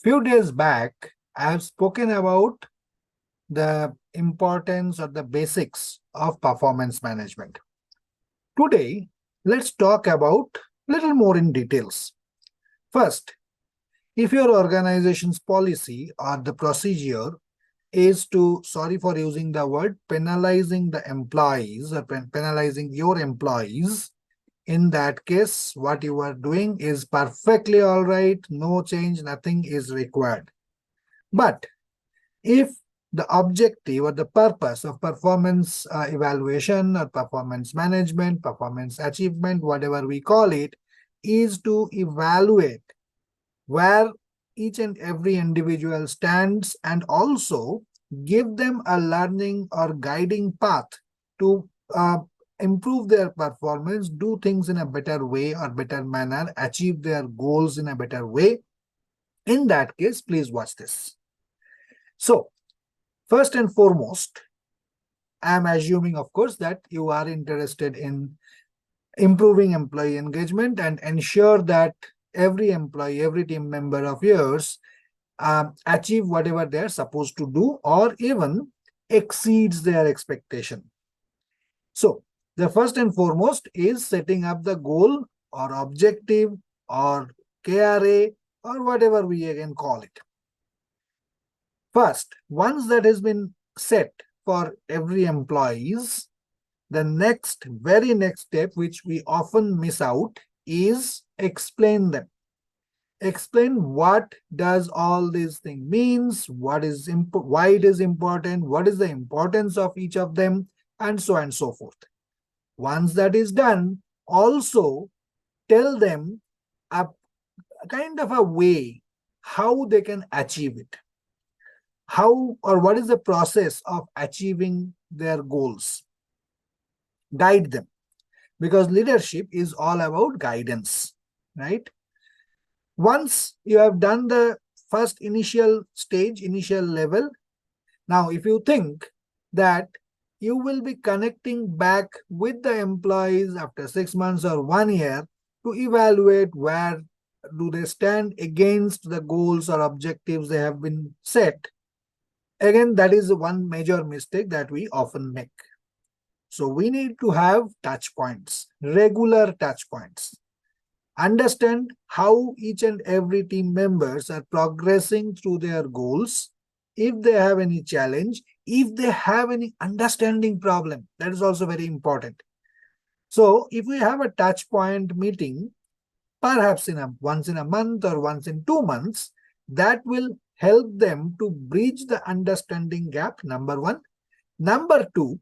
Few days back, I have spoken about the importance or the basics of performance management. Today, let's talk about little more in details. First, if your organization's policy or the procedure is to, sorry for using the word, penalizing the employees or penalizing your employees, in that case, what you are doing is perfectly all right, no change, nothing is required. But if the objective or the purpose of performance evaluation or performance management, performance achievement, whatever we call it, is to evaluate where each and every individual stands and also give them a learning or guiding path to improve their performance, do things in a better way or better manner, achieve their goals in a better way. In that case, please watch this. So, first and foremost, I am assuming, of course, that you are interested in improving employee engagement and ensure that every employee, every team member of yours achieve whatever they're supposed to do or even exceeds their expectation. So, the first and foremost is setting up the goal or objective or KRA or whatever we again call it. First, once that has been set for every employees, the very next step, which we often miss out, is explain them. Explain what does all these thing means, why it is important, what is the importance of each of them, and so on and so forth. Once that is done, also tell them a kind of a way how they can achieve it. How or what is the process of achieving their goals. Guide them, because leadership is all about guidance, right? Once you have done the first initial stage, initial level, now if you think that you will be connecting back with the employees after 6 months or 1 year to evaluate where do they stand against the goals or objectives they have been set, again, that is one major mistake that we often make. So we need to have touch points, regular touch points. Understand how each and every team members are progressing through their goals. If they have any challenge, if they have any understanding problem, that is also very important. So if we have a touch point meeting, perhaps once in a month or once in 2 months, that will help them to bridge the understanding gap, number one. Number two,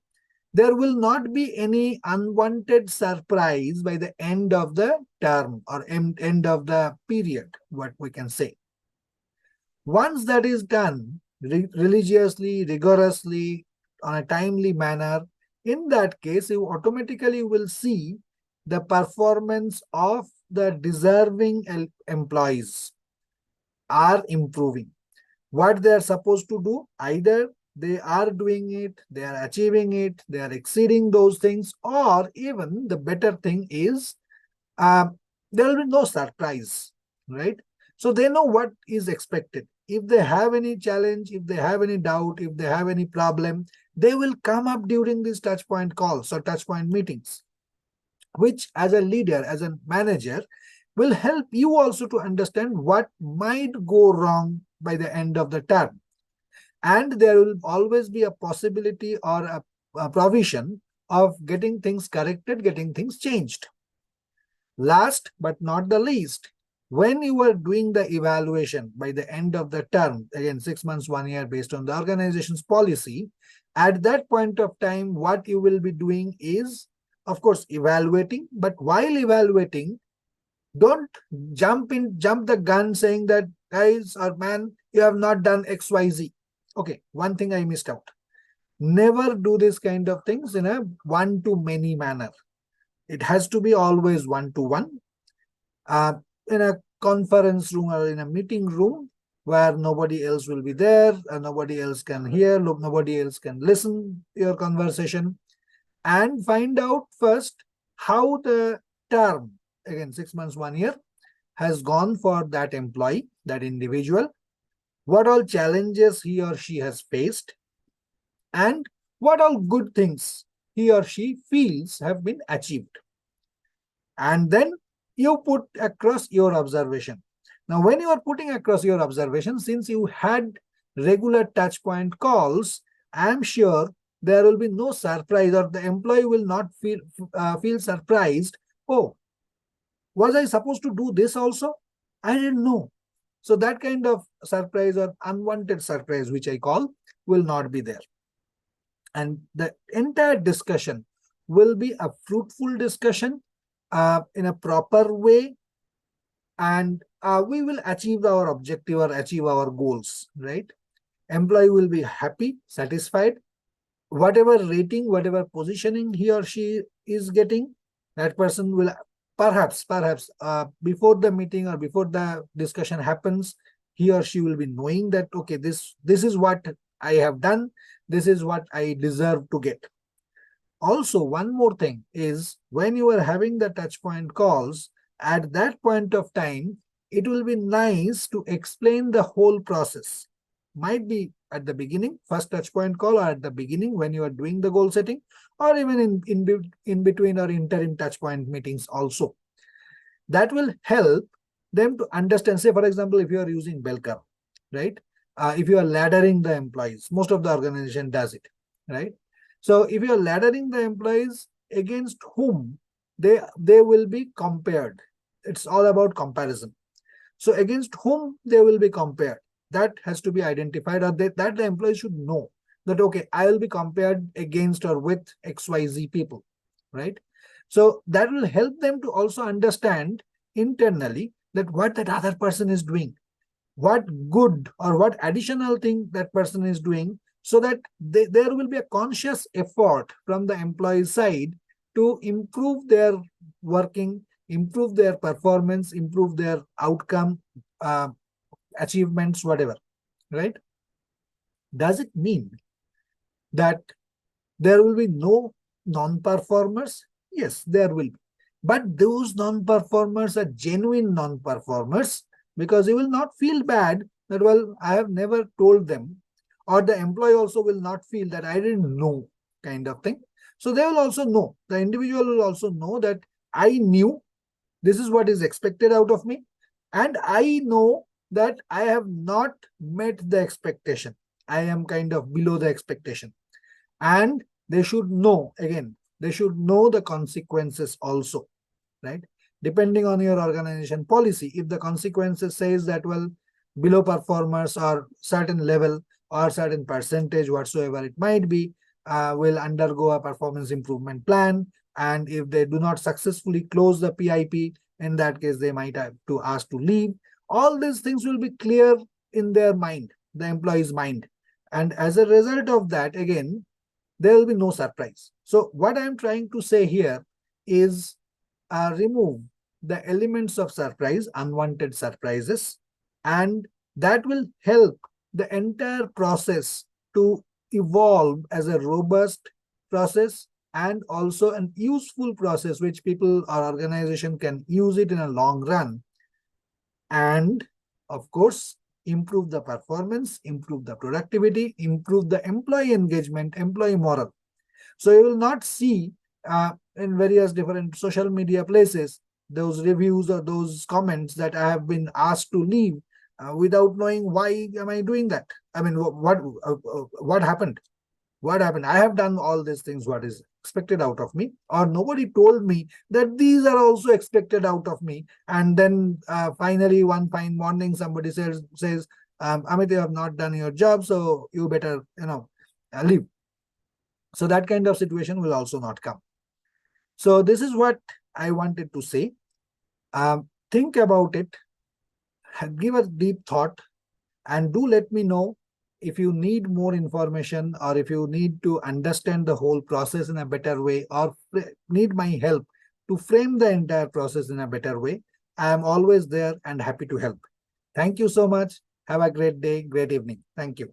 there will not be any unwanted surprise by the end of the term or end of the period, what we can say. Once that is done religiously, rigorously, on a timely manner, in that case, you automatically will see the performance of the deserving employees are improving. What they are supposed to do, either they are doing it, they are achieving it, they are exceeding those things, or even the better thing is there will be no surprise, right? So they know what is expected. If they have any challenge, if they have any doubt, if they have any problem, they will come up during these touch point calls or touch point meetings, which as a leader, as a manager, will help you also to understand what might go wrong by the end of the term. And there will always be a possibility or a provision of getting things corrected, getting things changed. Last but not the least, when you are doing the evaluation by the end of the term, again 6 months, 1 year, based on the organization's policy, at that point of time, what you will be doing is, of course, evaluating. But while evaluating, don't jump the gun saying that, guys or man, you have not done XYZ. Okay, one thing I missed out. Never do this kind of things in a one-to-many manner. It has to be always one-to-one. In a conference room or in a meeting room where nobody else will be there, and nobody else can hear, nobody else can listen to your conversation, and find out first how the term, again 6 months, 1 year, has gone for that employee, that individual. what all challenges he or she has faced, and what all good things he or she feels have been achieved. And then you put across your observation. Now, when you are putting across your observation, since you had regular touch point calls, I'm sure there will be no surprise, or the employee will not feel surprised. Oh, was I supposed to do this also? I didn't know. So that kind of surprise or unwanted surprise, which I call, will not be there. And the entire discussion will be a fruitful discussion in a proper way, and we will achieve our objective or achieve our goals, right? Employee will be happy, satisfied. Whatever rating, whatever positioning he or she is getting, that person will perhaps before the meeting or before the discussion happens, he or she will be knowing that, okay, this is what I have done, this is what I deserve to get. Also, one more thing is, when you are having the touch point calls, at that point of time, it will be nice to explain the whole process. Might be at the beginning, first touch point call, or at the beginning when you are doing the goal setting, or even in between or interim touch point meetings also. That will help them to understand. Say, for example, if you are using bell curve, right? If you are laddering the employees, most of the organization does it, right? So if you are laddering the employees, against whom they will be compared. It's all about comparison. So against whom they will be compared, that has to be identified, or that the employee should know that, okay, I will be compared against or with XYZ people, right? So that will help them to also understand internally that what that other person is doing, what good or what additional thing that person is doing, so that there will be a conscious effort from the employee side to improve their working, improve their performance, improve their outcome, uh, achievements, whatever, right? Does it mean that there will be no non-performers? Yes, there will be. But those non-performers are genuine non-performers, because you will not feel bad that, well, I have never told them, or the employee also will not feel that I didn't know, kind of thing. So they will also know, the individual will also know that I knew this is what is expected out of me, and I know that I have not met the expectation. I am kind of below the expectation. And they should know, again, they should know the consequences also, right? Depending on your organization policy, if the consequences says that, well, below performers or certain level or certain percentage whatsoever it might be, will undergo a performance improvement plan, and if they do not successfully close the PIP, in that case they might have to ask to leave. All these things will be clear in their mind, the employee's mind, and as a result of that, again, there will be no surprise. So what I'm trying to say here is, remove the elements of surprise, unwanted surprises, and that will help the entire process to evolve as a robust process, and also an useful process which people or organization can use it in a long run. And of course, improve the performance, improve the productivity, improve the employee engagement, employee moral. So you will not see in various different social media places those reviews or those comments that I have been asked to leave without knowing why am I doing that. I mean, what happened? What happened? I have done all these things. What is expected out of me? Or nobody told me that these are also expected out of me. And then finally, one fine morning, somebody says, Amit, you have not done your job, so you better, leave. So that kind of situation will also not come. So this is what I wanted to say. Think about it, give a deep thought, and do let me know if you need more information, or if you need to understand the whole process in a better way, or need my help to frame the entire process in a better way. I am always there and happy to help. Thank you so much. Have a great day, great evening. Thank you.